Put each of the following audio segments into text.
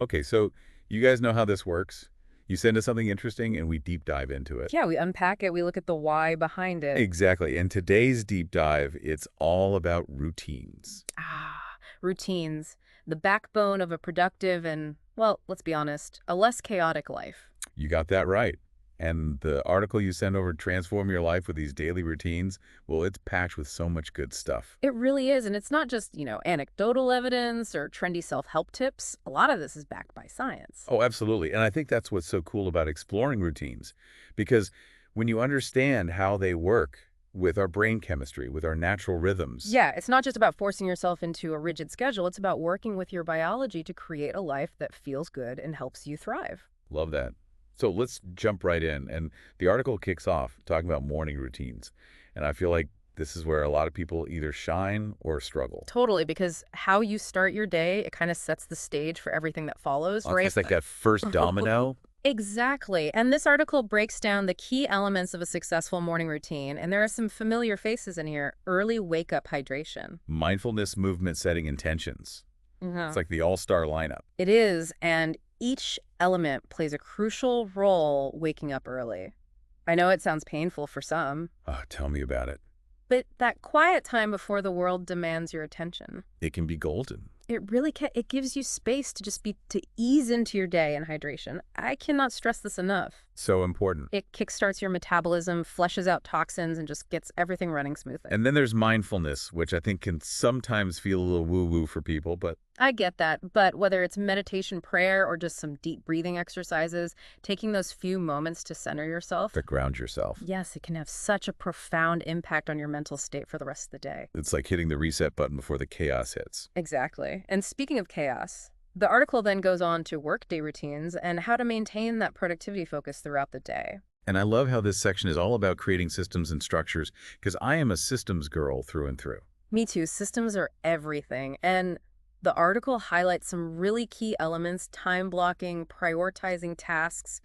Okay, so you guys know how this works. You send us something interesting and we deep dive into it. Yeah, we unpack it, we look at the why behind it. Exactly. And today's deep dive, it's all about routines. Routines, the backbone of a productive and, well, let's be honest, a less chaotic life. You got that right. And the article you send over, Transform Your Life with These Daily Routines, well, it's packed with so much good stuff. It really is, and it's not just, anecdotal evidence or trendy self-help tips. A lot of this is backed by science. Oh, absolutely. And I think that's what's so cool about exploring routines, because when you understand how they work with our brain chemistry, with our natural rhythms, Yeah, it's not just about forcing yourself into a rigid schedule. It's about working with your biology to create a life that feels good and helps you thrive. love that. So let's jump right in. And the article kicks off talking about morning routines. And I feel like this is where a lot of people either shine or struggle. Totally, because how you start your day, it kind of sets the stage for everything that follows, right? It's like that first domino. Exactly. And this article breaks down the key elements of a successful morning routine. And there are some familiar faces in here. Early wake up hydration. Mindfulness, movement, setting intentions. It's Mhm. like the all-star lineup. It is. And each element plays a crucial role waking up early. I know it sounds painful for some, Oh, tell me about it. but that quiet time before the world demands your attention. It can be golden. It really can. It gives you space to just be to ease into your day and hydration. I cannot stress this enough. So important. It kickstarts your metabolism, flushes out toxins, and just gets everything running smoothly. And then there's mindfulness, which I think can sometimes feel a little woo-woo for people, but I get that, but whether it's meditation, prayer, or just some deep breathing exercises, taking those few moments to center yourself, to ground yourself. yes, it can have such a profound impact on your mental state for the rest of the day. It's like hitting the reset button before the chaos hits. Exactly. And speaking of chaos, the article then goes on to workday routines and how to maintain that productivity focus throughout the day. And I love how this section is all about creating systems and structures, because I am a systems girl through and through. Me too. Systems are everything. And the article highlights some really key elements: time blocking, prioritizing tasks,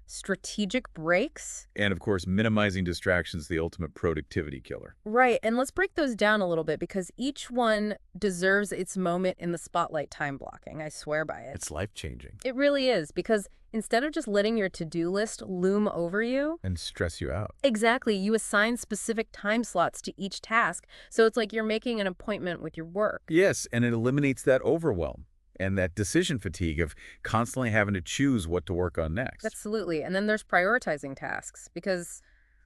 strategic breaks. And of course, minimizing distractions, the ultimate productivity killer. Right. And let's break those down a little bit because each one deserves its moment in the spotlight. Time blocking. I swear by it. It's life-changing. It really is, because instead of just letting your to-do list loom over you, And stress you out. exactly, you assign specific time slots to each task. So it's like you're making an appointment with your work. Yes, and it eliminates that overwhelm and that decision fatigue of constantly having to choose what to work on next. Absolutely. And then there's prioritizing tasks because,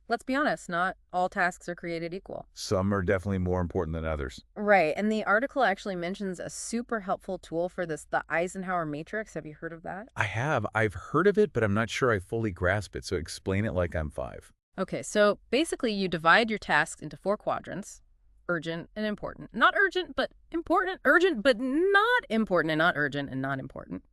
let's be honest, not all tasks are created equal. Some are definitely more important than others. Right. And the article actually mentions a super helpful tool for this, the Eisenhower Matrix. Have you heard of that? I've heard of it, but I'm not sure I fully grasp it, so explain it like I'm five. Okay, so basically you divide your tasks into four quadrants: urgent and important. Not urgent, but important. Urgent, but not important, and not urgent and not important.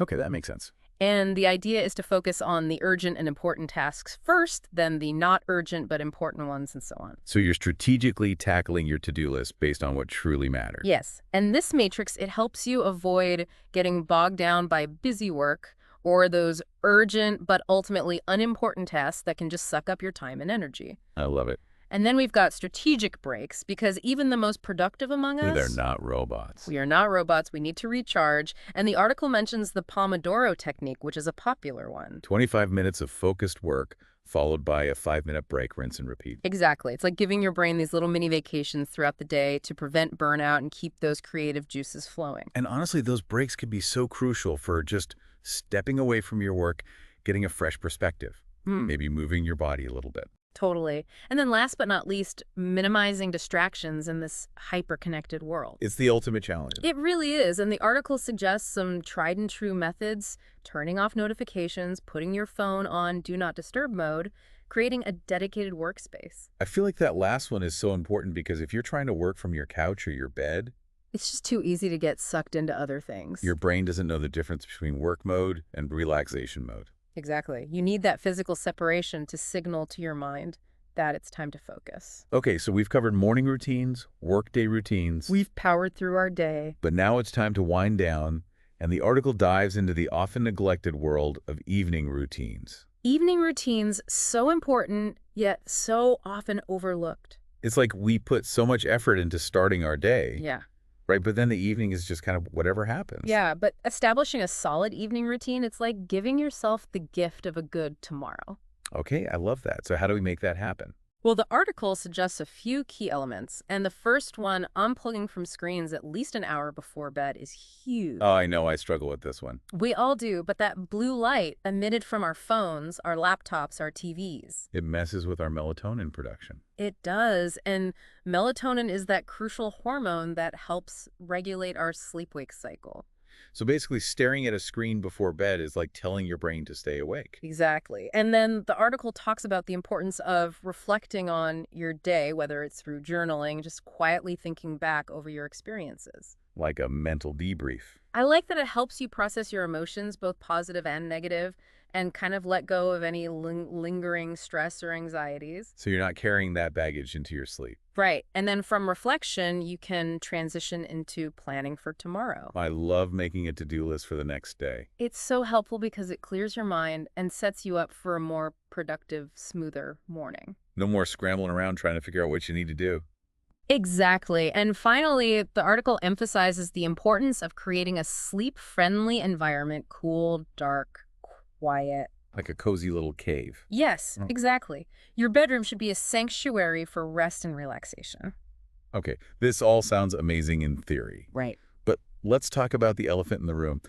Okay, that makes sense. And the idea is to focus on the urgent and important tasks first, then the not urgent but important ones, and so on. So you're strategically tackling your to-do list based on what truly matters. Yes, and this matrix, it helps you avoid getting bogged down by busy work or those urgent but ultimately unimportant tasks that can just suck up your time and energy. I love it. And then we've got strategic breaks, because even the most productive among us, They're not robots. we are not robots. We need to recharge. And the article mentions the Pomodoro technique, which is a popular one. 25 minutes of focused work, followed by a 5-minute break, rinse and repeat. Exactly. It's like giving your brain these little mini vacations throughout the day to prevent burnout and keep those creative juices flowing. And honestly, those breaks could be so crucial for just stepping away from your work, getting a fresh perspective, maybe moving your body a little bit. Totally. And then last but not least, minimizing distractions in this hyper-connected world. It's the ultimate challenge. It really is. And the article suggests some tried and true methods: turning off notifications, putting your phone on do not disturb mode, creating a dedicated workspace. I feel like that last one is so important because if you're trying to work from your couch or your bed, It's just too easy to get sucked into other things. your brain doesn't know the difference between work mode and relaxation mode. Exactly. You need that physical separation to signal to your mind that it's time to focus. Okay, so we've covered morning routines, workday routines, We've powered through our day. but now it's time to wind down, and the article dives into the often neglected world of evening routines. Evening routines, so important, yet so often overlooked. It's like we put so much effort into starting our day, Yeah. Right, but then the evening is just kind of whatever happens. Yeah, but establishing a solid evening routine, it's like giving yourself the gift of a good tomorrow. Okay, I love that. So how do we make that happen? Well, the article suggests a few key elements, and the first one, unplugging from screens at least an hour before bed, is huge. Oh, I know I struggle with this one. We all do, but that blue light emitted from our phones, our laptops, our TVs, It messes with our melatonin production. it does. And melatonin is that crucial hormone that helps regulate our sleep-wake cycle. So basically, staring at a screen before bed is like telling your brain to stay awake, Exactly. And then the article talks about the importance of reflecting on your day, whether it's through journaling, just quietly thinking back over your experiences. like a mental debrief. I like that it helps you process your emotions, both positive and negative, and kind of let go of any lingering stress or anxieties. So you're not carrying that baggage into your sleep. Right. And then from reflection, you can transition into planning for tomorrow. I love making a to-do list for the next day. It's so helpful because it clears your mind and sets you up for a more productive, smoother morning. No more scrambling around trying to figure out what you need to do. Exactly. And finally, the article emphasizes the importance of creating a sleep-friendly environment, cool, dark, quiet. Like a cozy little cave. Yes, Mm. exactly. Your bedroom should be a sanctuary for rest and relaxation. Okay, this all sounds amazing in theory. Right. But let's talk about the elephant in the room.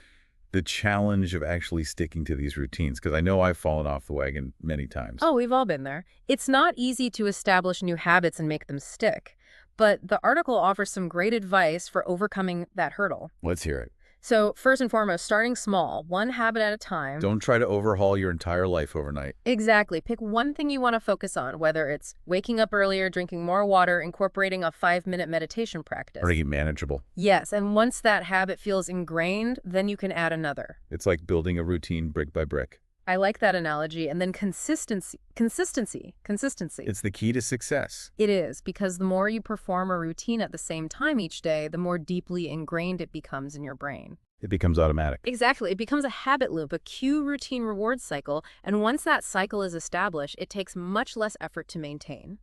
The challenge of actually sticking to these routines, because I know I've fallen off the wagon many times. Oh, we've all been there. It's not easy to establish new habits and make them stick, but the article offers some great advice for overcoming that hurdle. Let's hear it. So first and foremost, starting small, one habit at a time. Don't try to overhaul your entire life overnight. Exactly. Pick one thing you want to focus on, whether it's waking up earlier, drinking more water, incorporating a 5-minute meditation practice. Make it manageable. Yes, and once that habit feels ingrained, then you can add another. It's like building a routine brick by brick. I like that analogy. And then consistency. It's the key to success. It is, because the more you perform a routine at the same time each day, the more deeply ingrained it becomes in your brain. It becomes automatic. Exactly. It becomes a habit loop, a cue routine reward cycle. And once that cycle is established, it takes much less effort to maintain.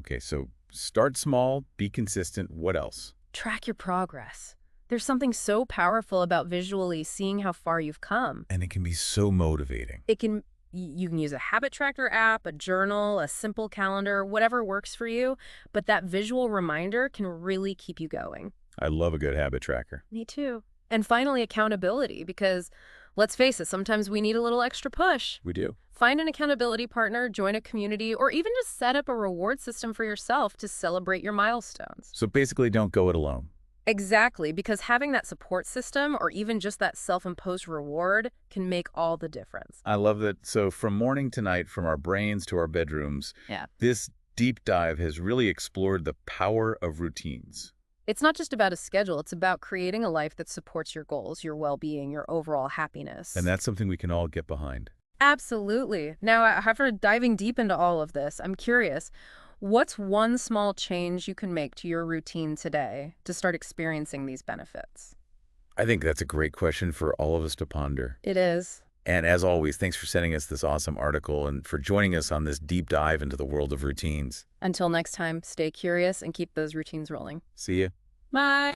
Okay, so start small, be consistent. What else? Track your progress. There's something so powerful about visually seeing how far you've come. And it can be so motivating. You can use a habit tracker app, a journal, a simple calendar, whatever works for you, but that visual reminder can really keep you going. I love a good habit tracker. Me too. And finally, accountability, because let's face it, sometimes we need a little extra push. We do. Find an accountability partner, join a community, or even just set up a reward system for yourself to celebrate your milestones. So basically, don't go it alone. Exactly, because having that support system or even just that self-imposed reward can make all the difference. I love that. So from morning to night, from our brains to our bedrooms, Yeah. this deep dive has really explored the power of routines. It's not just about a schedule, it's about creating a life that supports your goals, your well-being, your overall happiness. And that's something we can all get behind. Absolutely. Now, after diving deep into all of this, I'm curious, what's one small change you can make to your routine today to start experiencing these benefits? I think that's a great question for all of us to ponder. It is. And as always, thanks for sending us this awesome article and for joining us on this deep dive into the world of routines. Until next time, stay curious and keep those routines rolling. See you. Bye.